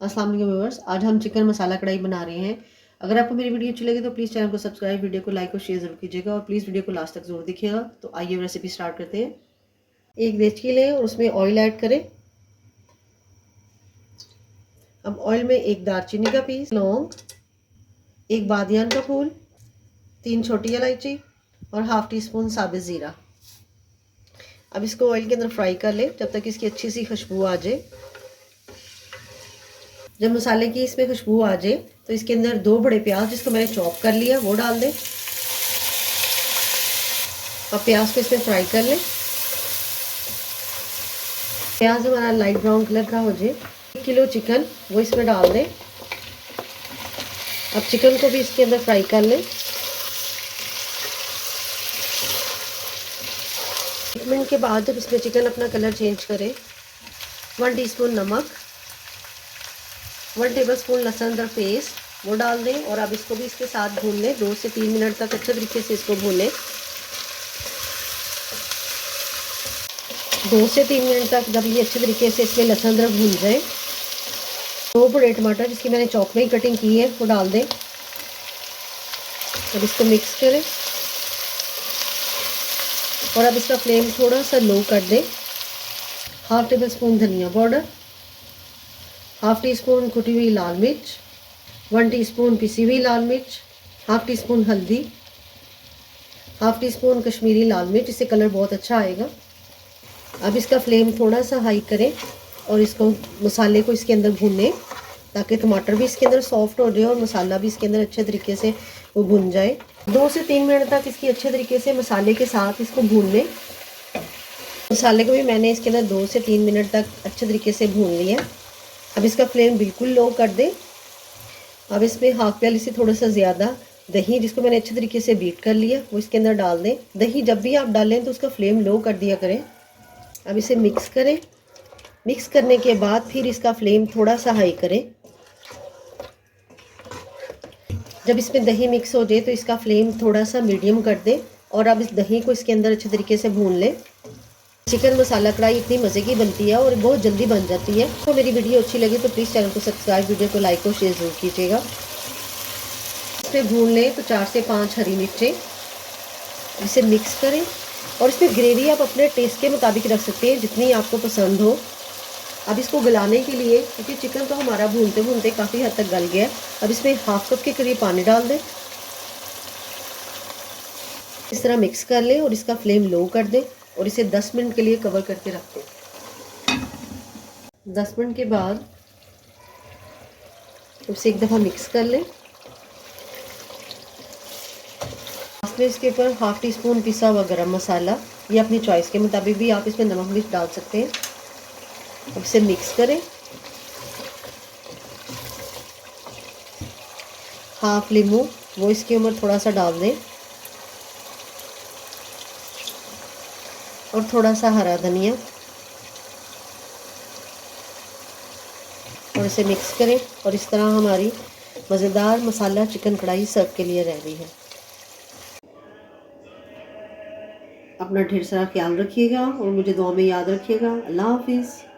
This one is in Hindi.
अस्सलाम वालेकुम व्यूअर्स, आज हम चिकन मसाला कढ़ाई बना रहे हैं। अगर आपको मेरी वीडियो अच्छी लगे तो प्लीज़ चैनल को सब्सक्राइब, वीडियो को लाइक और शेयर ज़रूर कीजिएगा और प्लीज़ वीडियो को लास्ट तक ज़रूर देखिएगा। तो आइए रेसिपी स्टार्ट करते हैं। एक देचकी लें और उसमें ऑयल ऐड करें। अब ऑयल में एक दालचीनी का पीस, लौंग, एक बादियान का फूल, 3 छोटी इलायची और हाफ टी स्पून साबित ज़ीरा। अब इसको ऑयल के अंदर फ्राई कर लें जब तक इसकी अच्छी सी खुशबू आ जाए। जब मसाले की इसमें खुशबू आ जाए तो इसके अंदर 2 बड़े प्याज जिसको मैंने चॉप कर लिया वो डाल दें। अब प्याज को इसमें फ्राई कर लें। प्याज हमारा लाइट ब्राउन कलर का हो जाए, 1 किलो चिकन वो इसमें डाल दें। अब चिकन को भी इसके अंदर फ्राई कर लें। 1 मिनट के बाद जब इसमें चिकन अपना कलर चेंज करे, 1 टीस्पून नमक, 1 टेबलस्पून लहसुन अदरक पेस्ट वो डाल दें और अब इसको भी इसके साथ भून लें। 2 से 3 मिनट तक अच्छे तरीके से इसको भूनें। 2 से 3 मिनट तक जब ये अच्छे तरीके से इसमें लहसुन अदरक भून जाए, 2 बड़े टमाटर जिसकी मैंने चॉप में ही कटिंग की है वो डाल दें। अब इसको मिक्स करें और अब इसका फ्लेम थोड़ा सा लो कर दें। हाफ टेबल स्पून धनिया पाउडर, हाफ टी स्पून कुटी हुई लाल मिर्च, 1 टीस्पून पिसी हुई लाल मिर्च, हाफ टी स्पून हल्दी, हाफ टी स्पून कश्मीरी लाल मिर्च, इससे कलर बहुत अच्छा आएगा। अब इसका फ्लेम थोड़ा सा हाई करें और इसको मसाले को इसके अंदर भूनें ताकि टमाटर भी इसके अंदर सॉफ्ट हो जाए और मसाला भी इसके अंदर अच्छे तरीके से वो भुन जाए। 2 से 3 मिनट तक इसकी अच्छे तरीके से मसाले के साथ इसको भून लें। मसाले को भी मैंने इसके अंदर 2 से 3 मिनट तक अच्छे तरीके से भून लिया। अब इसका फ्लेम बिल्कुल लो कर दें। अब इसमें हाफ प्याली से थोड़ा सा ज़्यादा दही जिसको मैंने अच्छे तरीके से बीट कर लिया वो इसके अंदर डाल दें। दही जब भी आप डालें तो उसका फ्लेम लो कर दिया करें। अब इसे मिक्स करें। मिक्स करने के बाद फिर इसका फ्लेम थोड़ा सा हाई करें। जब इसमें दही मिक्स हो जाए तो इसका फ्लेम थोड़ा सा मीडियम कर दें और अब इस दही को इसके अंदर अच्छे तरीके से भून लें। चिकन मसाला कढ़ाई इतनी मज़े की बनती है और बहुत जल्दी बन जाती है। तो मेरी वीडियो अच्छी लगी तो प्लीज़ चैनल को सब्सक्राइब, वीडियो को लाइक और शेयर ज़रूर कीजिएगा। इसमें भून लें तो 4 से 5 हरी मिर्चें, इसे मिक्स करें और इसमें ग्रेवी आप अपने टेस्ट के मुताबिक रख सकते हैं जितनी आपको पसंद हो। अब इसको गलाने के लिए, क्योंकि चिकन तो हमारा भूनते भूनते काफ़ी हद तक गल गया, अब इसमें हाफ कप के करीब पानी डाल दें। इस तरह मिक्स कर लें और इसका फ्लेम लो कर दें और इसे 10 मिनट के लिए कवर करके रख दें। 10 मिनट के बाद इसे एक दफ़ा मिक्स कर लें। लास्ट में इसके ऊपर हाफ टी स्पून पिसा हुआ गरम मसाला, ये अपनी चॉइस के मुताबिक भी आप इसमें नमक मिर्च डाल सकते हैं। अब इसे मिक्स करें। हाफ लीमू वो इसके ऊपर थोड़ा सा डाल दें और थोड़ा सा हरा धनिया और इसे मिक्स करें और इस तरह हमारी मज़ेदार मसाला चिकन कढ़ाई सर्व के लिए रेडी है। अपना ढेर सारा ख्याल रखिएगा और मुझे दुआ में याद रखिएगा। अल्लाह हाफिज़।